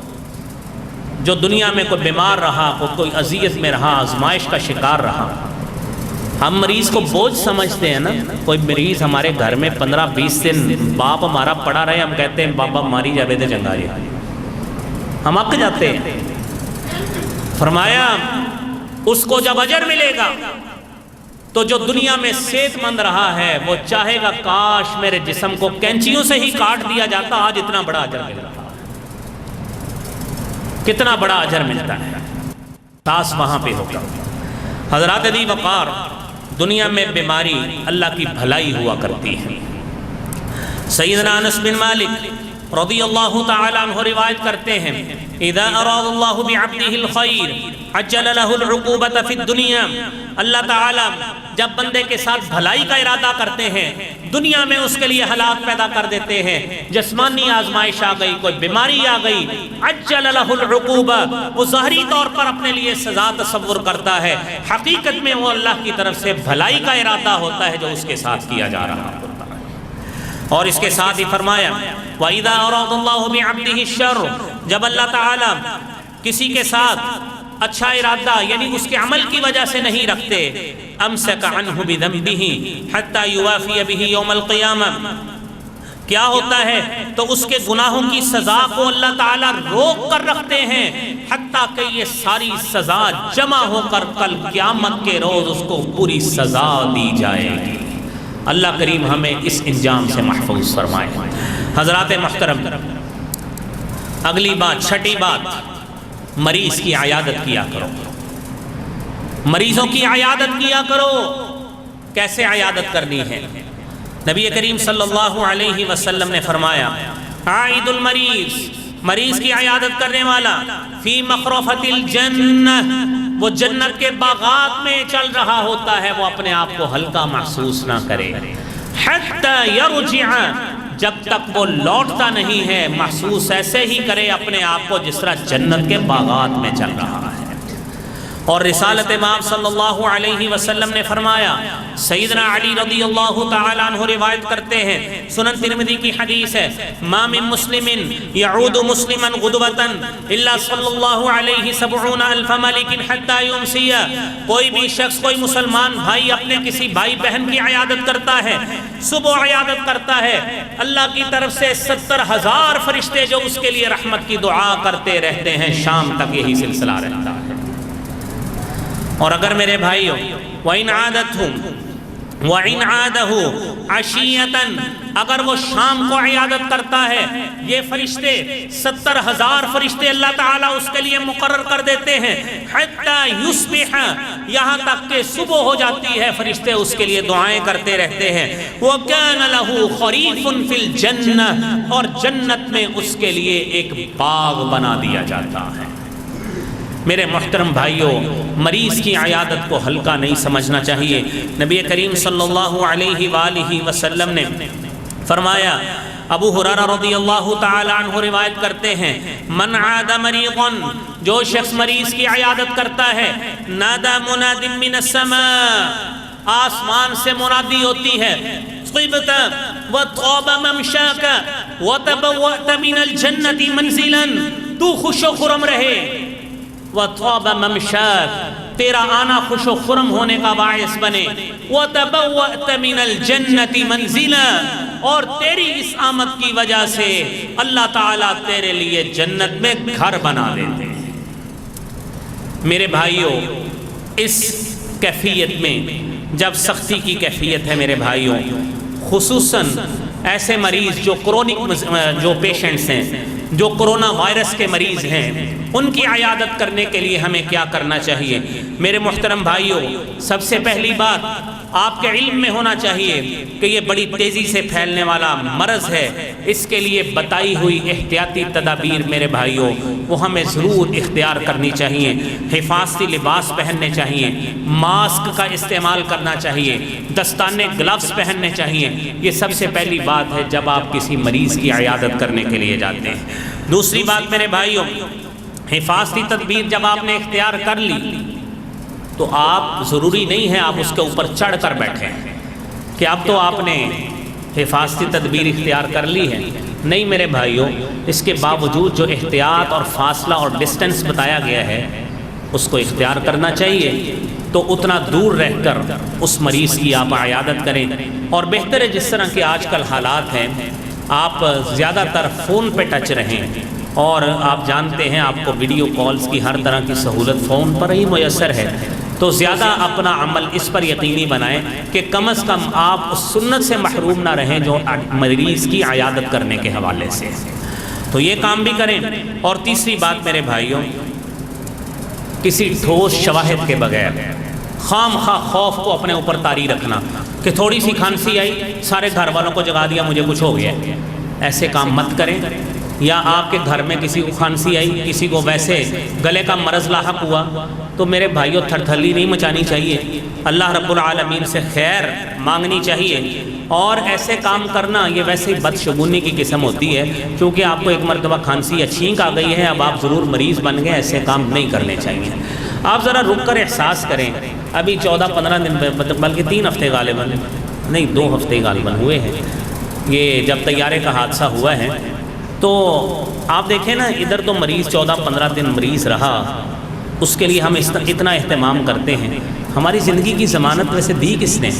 جو دنیا میں کوئی بیمار رہا، کوئی اذیت میں رہا، آزمائش کا شکار رہا، ہم مریض کو بوجھ سمجھتے ہیں نا، کوئی مریض ہمارے گھر میں 15-20 دن باپ ہمارا پڑا رہے، ہم کہتے ہیں بابا ماری جاوے دے جنگا جی، ہم اک جاتے ہیں۔ فرمایا اس کو جب اجر ملے گا تو جو دنیا میں صحت مند رہا ہے وہ چاہے گا کاش میرے جسم کو کینچیوں سے ہی کاٹ دیا جاتا، آج اتنا بڑا اجر مل رہا، کتنا بڑا اجر ملتا ہے، ساس وہاں پہ ہوگا۔ حضرات ذی وقار، دنیا میں بیماری اللہ کی بھلائی ہوا کرتی ہے۔ سیدنا انس بن مالک رضی اللہ تعالی عنہ روایت کرتے ہیں اذا اراد اللہ بعبدہ الخیر عجل له العقوبۃ فی الدنیا، اللہ تعالی جب بندے کے ساتھ بھلائی کا ارادہ کرتے ہیں دنیا میں اس کے لیے حالات پیدا کر دیتے ہیں، جسمانی آزمائش آ گئی، کوئی بیماری آ گئی، عجل له العقوبہ، وہ ظاہری طور پر اپنے لیے سزا تصور کرتا ہے، حقیقت میں وہ اللہ کی طرف سے بھلائی کا ارادہ ہوتا ہے جو اس کے ساتھ کیا جا رہا ہوتا ہے۔ اور اس کے ساتھ ہی فرمایا وَإِذَا أَرَادَ اللَّهُ بِعَبْدِهِ الشَّرَّ، جب اللہ تعالیٰ کسی کے ساتھ اچھا ارادہ یعنی اس کے عمل کی وجہ سے نہیں رکھتے، امسک عنہ بذنبہ حتی یوافی بہ یوم القیامہ، کیا ہوتا ہے تو اس کے گناہوں کی سزا کو اللہ تعالیٰ روک کر رکھتے ہیں حتیٰ کہ یہ ساری سزا جمع ہو کر کل قیامت کے روز اس کو پوری سزا دی جائے گی۔ اللہ کریم ہمیں اس انجام سے محفوظ فرمائے۔ حضرات محترم، اگلی بات، چھٹی بات، مریض کی عیادت کیا کرو، مریضوں کی عیادت کیا کرو۔ کیسے عیادت کرنی ہے؟ نبی کریم صلی اللہ علیہ وسلم نے فرمایا عائد المریض، مریض کی عیادت کرنے والا فی مخرفۃ الجنہ، وہ جنت کے باغات میں چل رہا ہوتا ہے، وہ اپنے آپ کو ہلکا محسوس نہ کرے، حتی یرجع، جب تک وہ لوٹتا نہیں ہے محسوس ایسے ہی کرے اپنے آپ کو جس طرح جنت کے باغات میں چل رہا ہے۔ اور رسالت مآب صلی اللہ علیہ وسلم نے فرمایا، سیدنا علی رضی اللہ تعالیٰ عنہ روایت کرتے ہیں، سنن ترمذی کی حدیث ہے، ما من مسلم یعود مسلما غدوة الا صلی اللہ علیہ 70,000 ملک حتی یمسی، کوئی بھی شخص، کوئی مسلمان بھائی اپنے کسی بھائی بہن کی عیادت کرتا ہے، صبح عیادت کرتا ہے، اللہ کی طرف سے 70,000 فرشتے جو اس کے لیے رحمت کی دعا کرتے رہتے ہیں، شام تک یہی سلسلہ رہتا ہے۔ اور اگر میرے بھائیوں وَإِنْ عَادَتْهُمْ، وَإِنْ عَادَهُ عَشِيَّةً اگر وہ شام کو عیادت کرتا ہے، یہ فرشتے 70,000 فرشتے اللہ تعالیٰ اس کے لیے مقرر کر دیتے ہیں، حَتَّى يُصْبِحَ یہاں تک کہ صبح ہو جاتی ہے، فرشتے اس کے لیے دعائیں کرتے رہتے ہیں۔ وَكَانَ لَهُ خَرِيفٌ فِي الْجَنَّةِ اور جنت میں اس کے لیے ایک باغ بنا دیا جاتا ہے۔ میرے محترم بھائیوں، مریض کی عیادت کو ہلکا نہیں سمجھنا چاہیے۔ نبی کریم صلی اللہ علیہ وآلہ وسلم نے فرمایا، ابو ہریرہ رضی اللہ تعالی عنہ روایت کرتے ہیں، من عاد مریضا جو شخص مریض کی عیادت کرتا ہے، نادى مناد من السماء آسمان سے منادی ہوتی ہے، طبت وطاب ممشاك وتبوأت من الجنة منزلا تو خوش و خرم رہے، وطاب ممشاك تیرا آنا خوش و خرم ہونے کا باعث بنے، وتبوأت من الجنة منزلا اور تیری اس آمد کی وجہ سے اللہ تعالیٰ تیرے لیے جنت میں گھر بنا دیتے ہیں۔ میرے بھائیوں، اس کیفیت میں جب سختی کی کیفیت ہے میرے بھائیوں، خصوصاً ایسے مریض جو جو پیشنٹس ہیں، جو کرونا وائرس کے مریض ہیں، ان کی عیادت کرنے کے لیے ہمیں کیا کرنا چاہیے؟ میرے محترم بھائیوں، سب سے پہلی بات آپ کے علم میں ہونا چاہیے کہ یہ بڑی تیزی سے پھیلنے والا مرض ہے، اس کے لیے بتائی ہوئی احتیاطی تدابیر میرے بھائیوں وہ ہمیں ضرور اختیار کرنی چاہیے۔ حفاظتی لباس پہننے چاہیے، ماسک کا استعمال کرنا چاہیے، دستانے گلوز پہننے چاہیے۔ یہ سب سے پہلی بات ہے جب آپ کسی مریض کی عیادت کرنے کے لیے جاتے ہیں۔ دوسری بات میرے بھائیوں، حفاظتی تدبیر جب آپ نے اختیار کر لی تو آپ ضروری نہیں ہے آپ اس کے اوپر چڑھ کر بیٹھیں کہ اب تو آپ نے حفاظتی تدبیر اختیار کر لی ہے۔ نہیں میرے بھائیوں، اس کے باوجود جو احتیاط اور فاصلہ اور ڈسٹنس بتایا گیا ہے اس کو اختیار کرنا چاہیے، تو اتنا دور رہ کر اس مریض کی آپ عیادت کریں۔ اور بہتر ہے جس طرح کے آج کل حالات ہیں، آپ زیادہ تر فون پہ ٹچ رہیں، اور آپ جانتے ہیں آپ کو ویڈیو کالز کی ہر طرح کی سہولت فون پر ہی میسر ہے، تو زیادہ اپنا عمل اس پر یقینی بنائیں کہ کم از کم آپ اس سنت سے محروم نہ رہیں جو مریض کی عیادت کرنے کے حوالے سے، تو یہ کام بھی کریں۔ اور تیسری بات میرے بھائیوں، کسی ٹھوس شواہد کے بغیر خام خواہ خوف کو اپنے اوپر طاری رکھنا کہ تھوڑی سی کھانسی آئی سارے گھر والوں کو جگا دیا مجھے کچھ ہو گیا، ایسے کام مت کریں۔ یا آپ کے گھر میں کسی کو کھانسی آئی، کسی کو ویسے گلے کا مرض لاحق ہوا، تو میرے بھائیوں تھرتھلی نہیں مچانی چاہیے، اللہ رب العالمین سے خیر مانگنی چاہیے۔ اور ایسے کام کرنا یہ ویسے ہی بدشگونی کی قسم ہوتی ہے، کیونکہ آپ کو ایک مرتبہ کھانسی یا چھینک آ گئی ہے، اب آپ ضرور مریض بن گئے، ایسے کام نہیں کرنے چاہیے۔ آپ ذرا رک کر احساس کریں، ابھی 14-15 دن بلکہ 3 ہفتے غالباً نہیں 2 ہفتے غالباً ہوئے ہیں یہ جب طیارے کا حادثہ ہوا ہے، تو آپ دیکھیں نا ادھر تو مریض 14-15 دن مریض رہا، اس کے لیے ہم اتنا اہتمام کرتے ہیں، ہماری زندگی کی ضمانت ویسے دی کس نے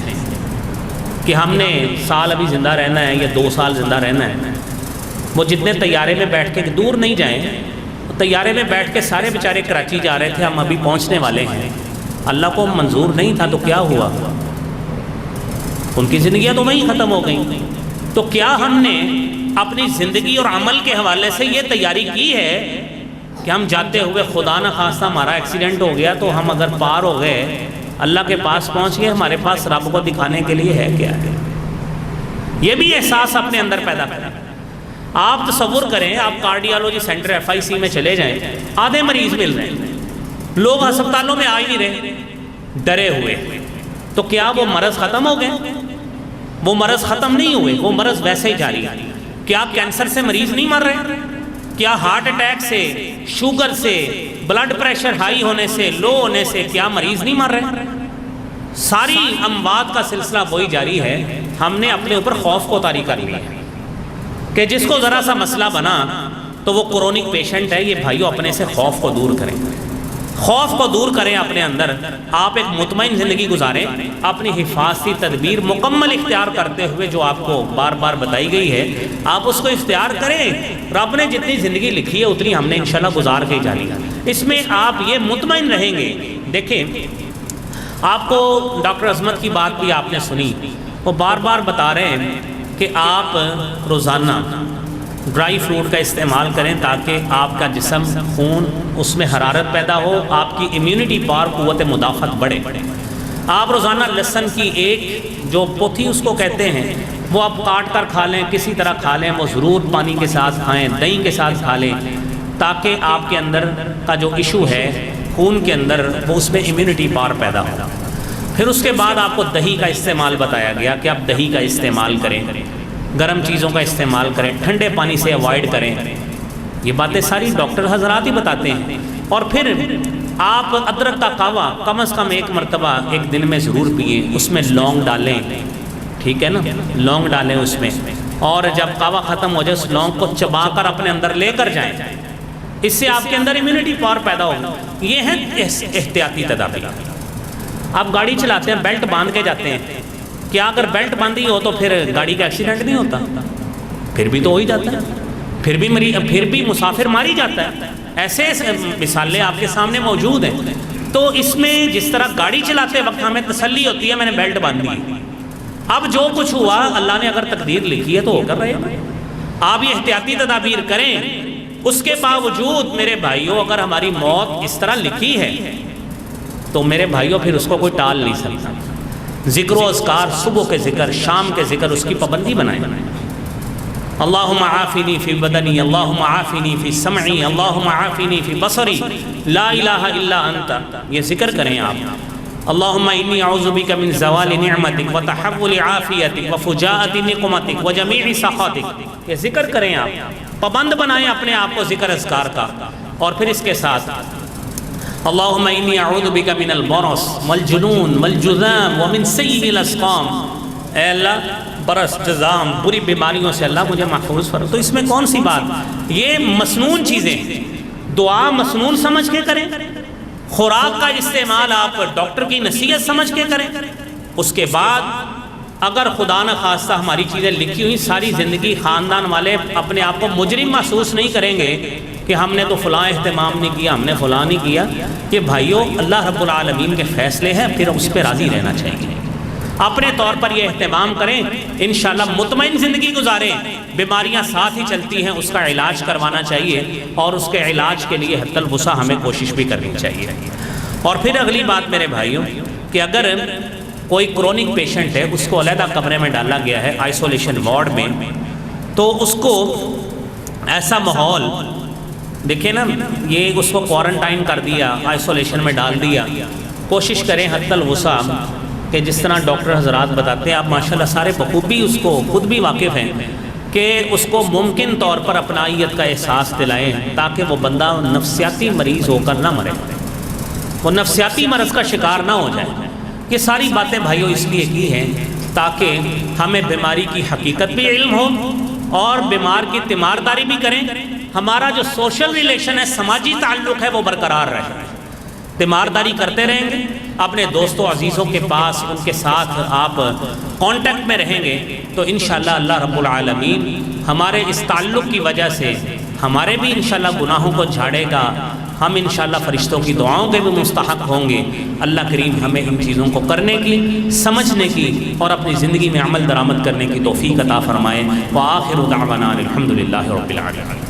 کہ ہم نے سال ابھی زندہ رہنا ہے یا 2 سال زندہ رہنا ہے؟ وہ جتنے طیارے میں بیٹھ کے دور نہیں جائیں، طیارے میں بیٹھ کے سارے بیچارے کراچی جا رہے تھے، ہم ابھی پہنچنے والے ہیں، اللہ کو منظور نہیں تھا تو کیا ہوا؟ ان کی زندگیاں تو وہیں ختم ہو گئیں۔ تو کیا ہم نے اپنی زندگی اور عمل کے حوالے سے یہ تیاری کی ہے کہ ہم جاتے ہوئے خدا نہ خواستہ ہمارا ایکسیڈنٹ ہو گیا تو ہم اگر پار ہو گئے اللہ کے پاس پہنچ گئے، ہمارے پاس رب کو دکھانے کے لیے ہے کیا ہے؟ یہ بھی احساس اپنے اندر پیدا کریں۔ آپ تصور کریں، آپ کارڈیالوجی سینٹر FIC میں چلے جائیں، آدھے مریض مل رہے ہیں، لوگ ہسپتالوں میں آ ہی نہیں رہے، ڈرے ہوئے، تو کیا وہ مرض ختم ہو گئے؟ وہ مرض ختم نہیں ہوئے، وہ مرض ویسے ہی جاری ہے۔ کیا کینسر سے مریض نہیں مر رہے؟ کیا ہارٹ اٹیک سے، شوگر سے، بلڈ پریشر ہائی ہونے سے، لو ہونے سے کیا مریض نہیں مر رہے؟ ساری اموات کا سلسلہ وہی جاری ہے۔ ہم نے اپنے اوپر خوف کو طاری کر لیا کہ جس کو ذرا سا مسئلہ بنا تو وہ کرونک پیشنٹ ہے۔ یہ بھائیو اپنے سے خوف کو دور کریں، خوف کو دور کریں اپنے اندر، آپ ایک مطمئن زندگی گزاریں، اپنی حفاظتی تدبیر مکمل اختیار کرتے ہوئے جو آپ کو بار بار بتائی گئی ہے آپ اس کو اختیار کریں۔ رب نے جتنی زندگی لکھی ہے اتنی ہم نے انشاءاللہ گزار کے جانی۔ اس میں آپ یہ مطمئن رہیں گے۔ دیکھیں آپ کو ڈاکٹر عظمت کی بات بھی آپ نے سنی، وہ بار بار بتا رہے ہیں کہ آپ روزانہ ڈرائی فروٹ کا استعمال کریں تاکہ آپ کا جسم، خون، اس میں حرارت پیدا ہو، آپ کی امیونٹی پاور، قوت مدافعت بڑھے۔ آپ روزانہ لہسن کی ایک جو پوتھی اس کو کہتے ہیں وہ آپ کاٹ کر کھا لیں، کسی طرح کھا لیں، وہ ضرور پانی کے ساتھ کھائیں، دہی کے ساتھ کھا لیں، تاکہ آپ کے اندر کا جو ایشو ہے خون کے اندر وہ اس میں امیونٹی پاور پیدا ہو۔ پھر اس کے بعد آپ کو دہی کا استعمال بتایا گیا کہ آپ دہی کا استعمال کریں، گرم چیزوں کا استعمال کریں، ٹھنڈے پانی سے اوائڈ کریں۔ یہ باتیں ساری ڈاکٹر حضرات ہی بتاتے ہیں۔ اور پھر آپ ادرک کا قہوہ کم از کم ایک مرتبہ ایک دن میں ضرور پئیں، اس میں لونگ ڈالیں، ٹھیک ہے نا، لونگ ڈالیں اس میں، اور جب قہوہ ختم ہو جائے اس لونگ کو چبا کر اپنے اندر لے کر جائیں، اس سے آپ کے اندر امیونٹی پاور پیدا ہوگا۔ یہ ہیں احتیاطی تدابیر۔ آپ گاڑی چلاتے ہیں، بیلٹ باندھ کے جاتے ہیں، کیا اگر بیلٹ باندھی ہو تو پھر گاڑی کا ایکسیڈنٹ نہیں ہوتا؟ پھر بھی تو ہو ہی جاتا ہے، پھر بھی مسافر مار ہی جاتا ہے۔ ایسے مثالیں آپ کے سامنے موجود ہیں۔ تو اس میں جس طرح گاڑی چلاتے وقت ہمیں تسلی ہوتی ہے میں نے بیلٹ باندھی ہے، اب جو کچھ ہوا اللہ نے اگر تقدیر لکھی ہے تو ہو کر رہے ہیں۔ آپ یہ احتیاطی تدابیر کریں۔ اس کے باوجود میرے بھائیوں اگر ہماری موت اس طرح لکھی ہے تو میرے بھائیوں پھر اس کو کوئی ٹال نہیں سکتا۔ ذکر و اذکار، صبح کے ذکر، شام کے ذکر، اس کی پابندی بنائیں۔ اللہم عافنی فی بدنی، اللہم عافنی فی سمعی، اللہم عافنی فی بصری، لا الہ الا انت، یہ ذکر کریں آپ۔ اللہم انی اعوذ بک من زوال نعمتک وتحول عافیتک وفجاءت نقمتک وجمیع سخطک، یہ ذکر کریں آپ، پابند بنائیں اپنے آپ کو ذکر اذکار کا۔ اور پھر اس کے ساتھ اللہم انی اعوذ بک من البرص والجنون والجذام ومن سیء الاسقام، اے اللہ برس، جزام، بری بیماریوں سے اللہ مجھے محفوظ فرما۔ تو اس میں کون سی بات، یہ مسنون چیزیں، دعا مسنون سمجھ کے کریں، خوراک کا استعمال آپ ڈاکٹر کی نصیحت سمجھ کے کریں۔ اس کے بعد اگر خدا نہ خواستہ ہماری چیزیں لکھی ہوئی ساری زندگی خاندان والے اپنے آپ کو مجرم محسوس نہیں کریں گے کہ ہم نے تو فلاں اہتمام نہیں کیا، ہم نے فلاں نہیں کیا، کہ بھائیوں اللہ رب العالمین کے فیصلے ہیں، پھر اس پہ راضی رہنا چاہیے۔ اپنے طور پر یہ اہتمام کریں، انشاءاللہ مطمئن زندگی گزاریں۔ بیماریاں ساتھ ہی چلتی ہیں، اس کا علاج کروانا چاہیے، اور اس کے علاج کے لیے حتی الوسع ہمیں کوشش بھی کرنی چاہیے۔ اور پھر اگلی بات میرے بھائیوں کہ اگر کوئی کرونک پیشنٹ ہے، اس کو علیحدہ کمرے میں ڈالا گیا ہے آئسولیشن وارڈ میں، تو اس کو ایسا ماحول دیکھیں نا، یہ اس کو کوارنٹائن کر دیا، آئسولیشن میں ڈال دیا، کوشش کریں حتی الوسع کہ جس طرح ڈاکٹر حضرات بتاتے ہیں، آپ ماشاءاللہ سارے بخوبی اس کو خود بھی واقف ہیں، کہ اس کو ممکن طور پر اپنائیت کا احساس دلائیں تاکہ وہ بندہ نفسیاتی مریض ہو کر نہ مرے، وہ نفسیاتی مرض کا شکار نہ ہو جائے۔ یہ ساری باتیں بھائیوں اس لیے کی ہیں تاکہ ہمیں بیماری کی حقیقت بھی علم ہو اور بیمار کی تیمارداری بھی کریں، ہمارا جو سوشل ریلیشن ہے، سماجی تعلق ہے، وہ برقرار رہے۔ تیمارداری کرتے رہیں گے، اپنے دوستوں عزیزوں کے پاس ان کے ساتھ آپ کانٹیکٹ میں رہیں گے تو انشاءاللہ اللہ رب العالمین ہمارے اس تعلق کی وجہ سے ہمارے بھی انشاءاللہ گناہوں کو جھاڑے گا، ہم انشاءاللہ فرشتوں کی دعاؤں کے بھی مستحق ہوں گے۔ اللہ کریم ہمیں ان چیزوں کو کرنے کی، سمجھنے کی اور اپنی زندگی میں عمل درآمد کرنے کی توفیق عطا فرمائے۔ وآخر دعوانا الحمدللہ رب العالمین۔